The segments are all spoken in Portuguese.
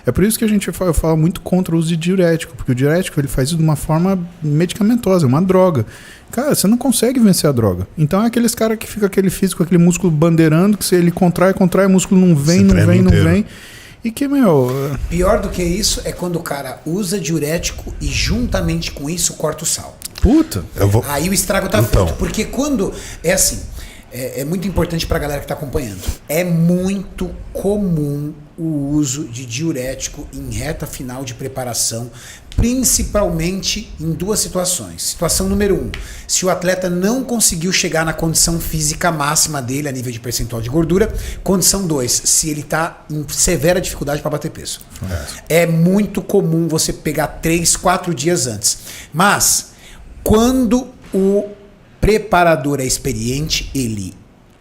É por isso que eu falo muito contra o uso de diurético, porque o diurético ele faz isso de uma forma medicamentosa, é uma droga. Cara, você não consegue vencer a droga. Então é aqueles caras que fica aquele físico, aquele músculo bandeirando, que se ele contrai, o músculo não vem. E que, Pior do que isso é quando o cara usa diurético e juntamente com isso corta o sal. Puta! Aí o estrago tá feito. Porque quando... É assim, é muito importante pra galera que tá acompanhando. É muito comum o uso de diurético em reta final de preparação, principalmente em duas situações. Situação número 1, se o atleta não conseguiu chegar na condição física máxima dele a nível de percentual de gordura. Condição 2, se ele está em severa dificuldade para bater peso. É muito comum você pegar 3, 4 dias antes. Mas, quando o preparador é experiente, ele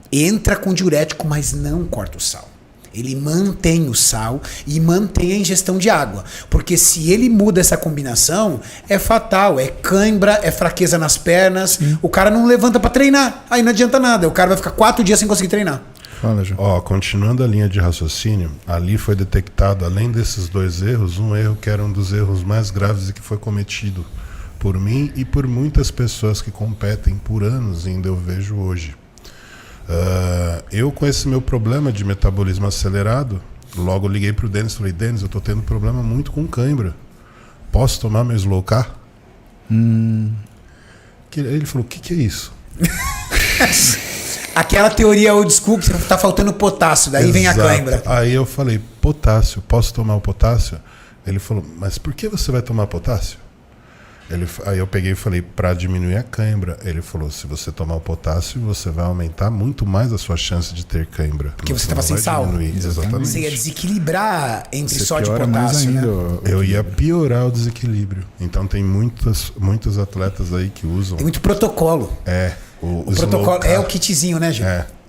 entra com diurético, mas não corta o sal. Ele mantém o sal e mantém a ingestão de água. Porque se ele muda essa combinação, é fatal. É cãibra, é fraqueza nas pernas. O cara não levanta pra treinar. Aí não adianta nada. O cara vai ficar 4 dias sem conseguir treinar. Fala, João. Continuando a linha de raciocínio, ali foi detectado, além desses 2 erros, um erro que era um dos erros mais graves e que foi cometido por mim e por muitas pessoas que competem por anos, ainda eu vejo hoje. Eu com esse meu problema de metabolismo acelerado, logo liguei pro Denis e falei, Denis, eu tô tendo problema muito com cãibra. Posso tomar meu Slow Car? Ele falou, o que é isso? Aquela teoria old school que tá faltando potássio, daí vem a cãibra. Aí eu falei, potássio, posso tomar o potássio? Ele falou, mas por que você vai tomar potássio? Aí eu peguei e falei, para diminuir a cãibra. Ele falou, se você tomar o potássio, você vai aumentar muito mais a sua chance de ter cãibra. Porque você estava sem sal. Exatamente. Você ia desequilibrar entre sódio e potássio, né? Eu ia piorar o desequilíbrio. Então tem muitos atletas aí que usam... Tem muito protocolo. O protocolo é o kitzinho, né, Gil?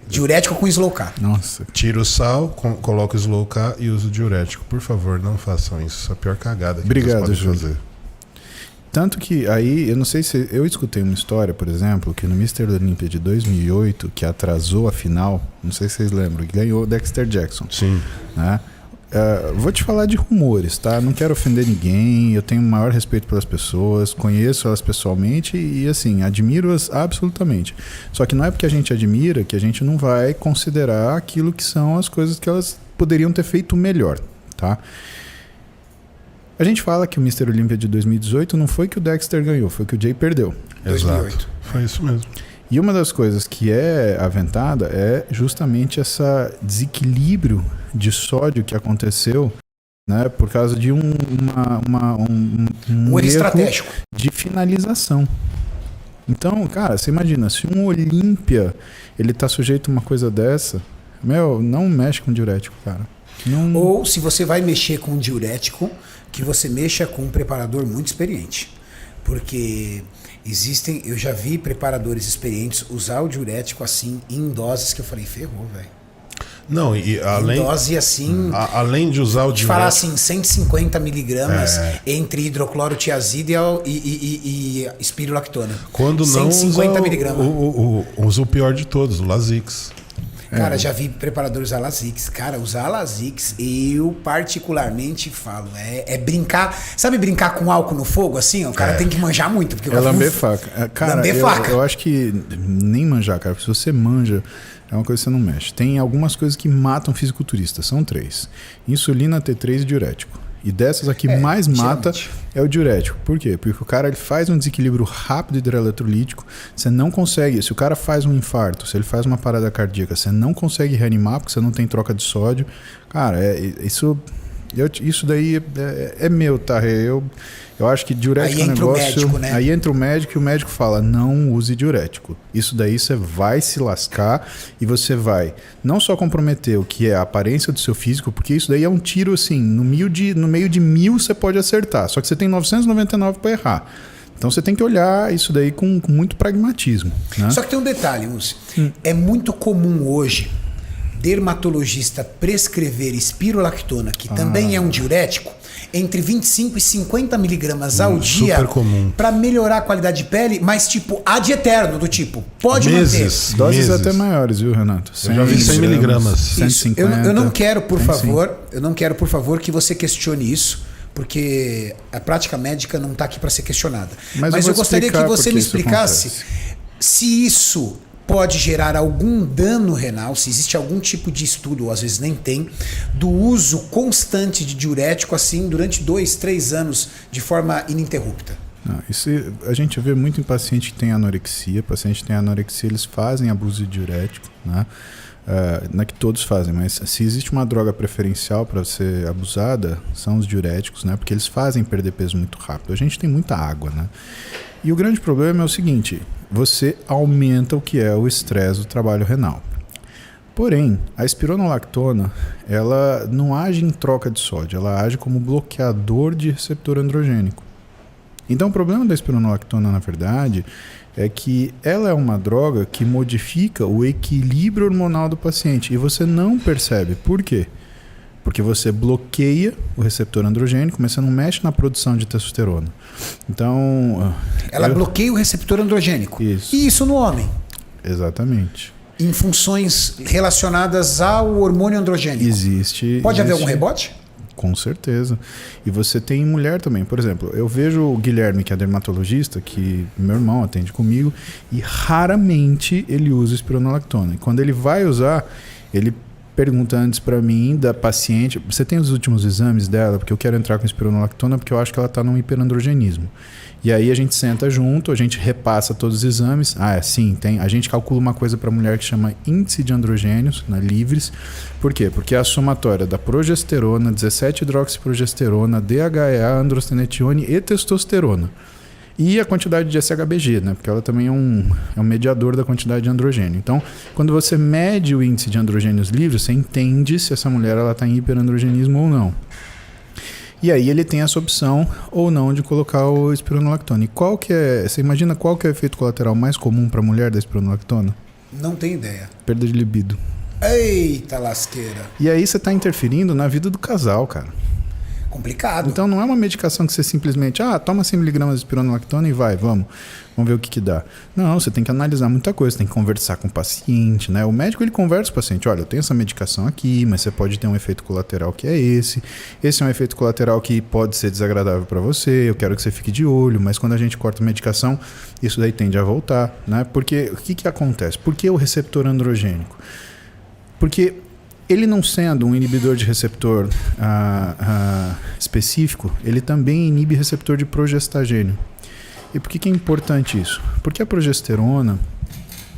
Diurético com Slow Car. Nossa. Tira o sal, coloca o Slow Car e usa o diurético. Por favor, não façam isso. Isso é a pior cagada que vocês podem fazer. Tanto que aí, eu não sei se... Eu escutei uma história, por exemplo, que no Mr. Olympia de 2008, que atrasou a final, não sei se vocês lembram, ganhou o Dexter Jackson. Sim. Né? Vou te falar de rumores, tá? Não quero ofender ninguém, eu tenho o maior respeito pelas pessoas, conheço elas pessoalmente e, assim, admiro-as absolutamente. Só que não é porque a gente admira que a gente não vai considerar aquilo que são as coisas que elas poderiam ter feito melhor, tá? A gente fala que o Mr. Olympia de 2018 não foi que o Dexter ganhou, foi que o Jay perdeu. Exato. 2008. Foi isso mesmo. E uma das coisas que é aventada é justamente esse desequilíbrio de sódio que aconteceu, né, por causa de um erro estratégico de finalização. Então, cara, você imagina, se um Olympia ele tá sujeito a uma coisa dessa, não mexe com diurético, cara. Não... Ou se você vai mexer com diurético, que você mexa com um preparador muito experiente. Porque eu já vi preparadores experientes usar o diurético assim, em doses que eu falei, ferrou, velho. Não, e além... Em dose assim... Além de usar o diurético... falar assim, 150 miligramas entre hidroclorotiazida e espirulactona. Quando não 150 miligramas. Usa o pior de todos, o Lasix. Cara, já vi preparadores usar Lasix. Cara, usar Lasix, eu particularmente falo, é brincar. Sabe brincar com álcool no fogo, assim? O cara tem que manjar muito. Porque lamber faca. Cara, eu acho que nem manjar, cara. Se você manja, é uma coisa que você não mexe. Tem algumas coisas que matam fisiculturistas. São 3. Insulina, T3 e diurético. E dessas aqui mais mata é o diurético. Por quê? Porque o cara ele faz um desequilíbrio rápido hidroeletrolítico. Você não consegue... Se o cara faz um infarto, se ele faz uma parada cardíaca, você não consegue reanimar porque você não tem troca de sódio. Cara, isso daí é meu, tá? Eu acho que diurético é um negócio... Aí entra o médico, né? Aí entra o médico e o médico fala, não use diurético. Isso daí você vai se lascar e você vai não só comprometer o que é a aparência do seu físico, porque isso daí é um tiro assim, no meio de 1000 você pode acertar, só que você tem 999 para errar. Então você tem que olhar isso daí com muito pragmatismo, né? Só que tem um detalhe, Lúcio. É muito comum hoje dermatologista prescrever espirulactona, que também é um diurético, entre 25 e 50 miligramas ao dia para melhorar a qualidade de pele, mas tipo, ad eterno, do tipo, pode manter. Doses até maiores, viu, Renato? Eu já vi 100 miligramas. 150. Eu não quero, por favor, que você questione isso, porque a prática médica não está aqui para ser questionada. Mas eu gostaria que você me explicasse se isso pode gerar algum dano renal, se existe algum tipo de estudo, ou às vezes nem tem, do uso constante de diurético assim durante 2, 3 anos de forma ininterrupta. Não, isso a gente vê muito em paciente que tem anorexia. Paciente que tem anorexia, eles fazem abuso de diurético, né? Não é que todos fazem, mas se existe uma droga preferencial para ser abusada, são os diuréticos, né? Porque eles fazem perder peso muito rápido. A gente tem muita água, né? E o grande problema é o seguinte: você aumenta o que é o estresse do trabalho renal. Porém, a espironolactona, ela não age em troca de sódio, ela age como bloqueador de receptor androgênico. Então o problema da espironolactona, na verdade, é que ela é uma droga que modifica o equilíbrio hormonal do paciente e você não percebe. Por quê? Porque você bloqueia o receptor androgênico, mas você não mexe na produção de testosterona. Então... Ela bloqueia o receptor androgênico. Isso. E isso no homem. Exatamente. Em funções relacionadas ao hormônio androgênico. Existe. Pode haver algum rebote? Com certeza. E você tem mulher também. Por exemplo, eu vejo o Guilherme, que é dermatologista, que meu irmão atende comigo, e raramente ele usa espironolactona. E quando ele vai usar, ele pergunta antes para mim, da paciente, você tem os últimos exames dela? Porque eu quero entrar com espironolactona porque eu acho que ela está num hiperandrogenismo. E aí a gente senta junto, a gente repassa todos os exames. Sim, tem. A gente calcula uma coisa para mulher que chama índice de androgênios, né, livres. Por quê? Porque é a somatória da progesterona, 17-hidroxiprogesterona, DHEA, androstenedione e testosterona. E a quantidade de SHBG, né? Porque ela também é um mediador da quantidade de androgênio. Então, quando você mede o índice de androgênios livres, você entende se essa mulher está em hiperandrogenismo ou não. E aí ele tem essa opção ou não de colocar o espironolactona. E qual que é... Você imagina qual que é o efeito colateral mais comum para a mulher da espironolactona? Não tenho ideia. Perda de libido. Eita lasqueira. E aí você está interferindo na vida do casal, cara. Complicado. Então não é uma medicação que você simplesmente toma 100 mg de espironolactona e vamos ver o que dá. Não, você tem que analisar muita coisa, tem que conversar com o paciente, né? O médico ele conversa com o paciente, olha, eu tenho essa medicação aqui, mas você pode ter um efeito colateral que é esse é um efeito colateral que pode ser desagradável para você, eu quero que você fique de olho, mas quando a gente corta a medicação, isso daí tende a voltar, né? Porque o que acontece? Por que o receptor androgênico? Porque ele não sendo um inibidor de receptor específico, ele também inibe receptor de progestagênio. E por que é importante isso? Porque a progesterona,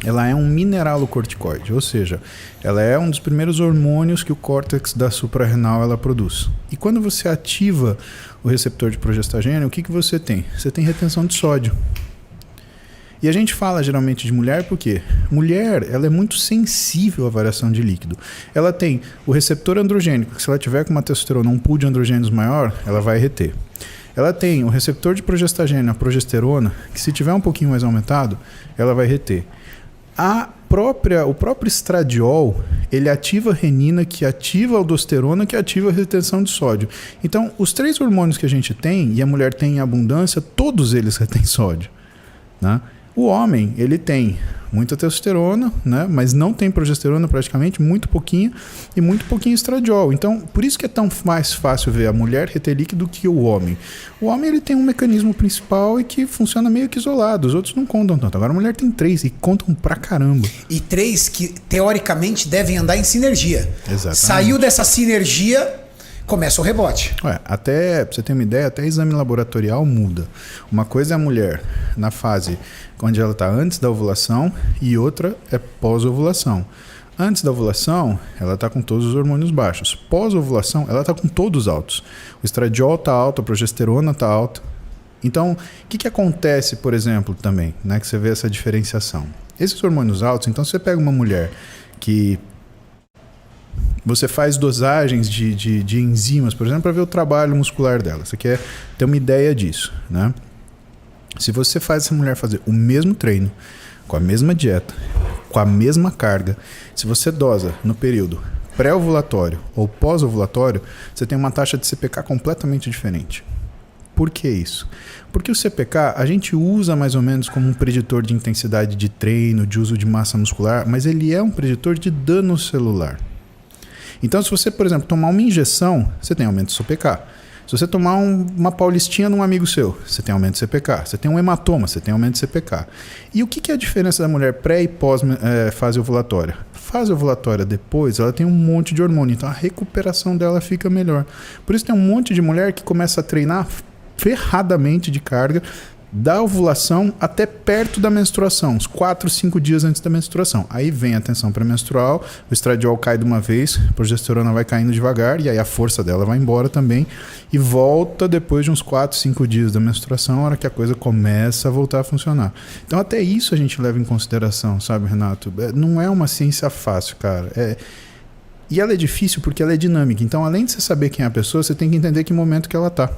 ela é um mineralocorticoide, ou seja, ela é um dos primeiros hormônios que o córtex da suprarrenal ela produz. E quando você ativa o receptor de progestagênio, o que você tem? Você tem retenção de sódio. E a gente fala geralmente de mulher porque mulher ela é muito sensível à variação de líquido. Ela tem o receptor androgênico, que se ela tiver com uma testosterona, um pool de androgênios maior, ela vai reter. Ela tem o receptor de progestagênio, a progesterona, que se tiver um pouquinho mais aumentado, ela vai reter. O próprio estradiol, ele ativa a renina, que ativa a aldosterona, que ativa a retenção de sódio. Então, os 3 hormônios que a gente tem, e a mulher tem em abundância, todos eles retêm sódio, né? O homem, ele tem muita testosterona, né? Mas não tem progesterona praticamente, muito pouquinho estradiol. Então, por isso que é tão mais fácil ver a mulher reter líquido que o homem. O homem ele tem um mecanismo principal e que funciona meio que isolado, os outros não contam tanto. Agora a mulher tem 3 e contam pra caramba. E 3 que teoricamente devem andar em sinergia. Exatamente. Saiu dessa sinergia, começa o rebote. Até, pra você ter uma ideia, até exame laboratorial muda. Uma coisa é a mulher na fase onde ela está antes da ovulação e outra é pós-ovulação. Antes da ovulação, ela está com todos os hormônios baixos. Pós-ovulação, ela está com todos altos. O estradiol está alto, a progesterona está alta. Então, o que acontece, por exemplo, também, né, que você vê essa diferenciação? Esses hormônios altos, então, se você pega uma mulher que você faz dosagens de enzimas, por exemplo, para ver o trabalho muscular dela. Você quer ter uma ideia disso, né? Se você faz essa mulher fazer o mesmo treino, com a mesma dieta, com a mesma carga, se você dosa no período pré-ovulatório ou pós-ovulatório, você tem uma taxa de CPK completamente diferente. Por que isso? Porque o CPK a gente usa mais ou menos como um preditor de intensidade de treino, de uso de massa muscular, mas ele é um preditor de dano celular. Então, se você, por exemplo, tomar uma injeção, você tem aumento do CPK. Se você tomar uma paulistinha num amigo seu, você tem aumento do CPK. Você tem um hematoma, você tem aumento do CPK. E o que é a diferença da mulher pré e pós fase ovulatória? Fase ovulatória depois, ela tem um monte de hormônio, então a recuperação dela fica melhor. Por isso tem um monte de mulher que começa a treinar ferradamente de carga da ovulação até perto da menstruação, uns 4, 5 dias antes da menstruação. Aí vem a tensão pré-menstrual, o estradiol cai de uma vez, a progesterona vai caindo devagar e aí a força dela vai embora também e volta depois de uns 4, 5 dias da menstruação, a hora que a coisa começa a voltar a funcionar. Então até isso a gente leva em consideração, sabe, Renato? Não é uma ciência fácil, cara. E ela é difícil porque ela é dinâmica. Então, além de você saber quem é a pessoa, você tem que entender que momento que ela tá.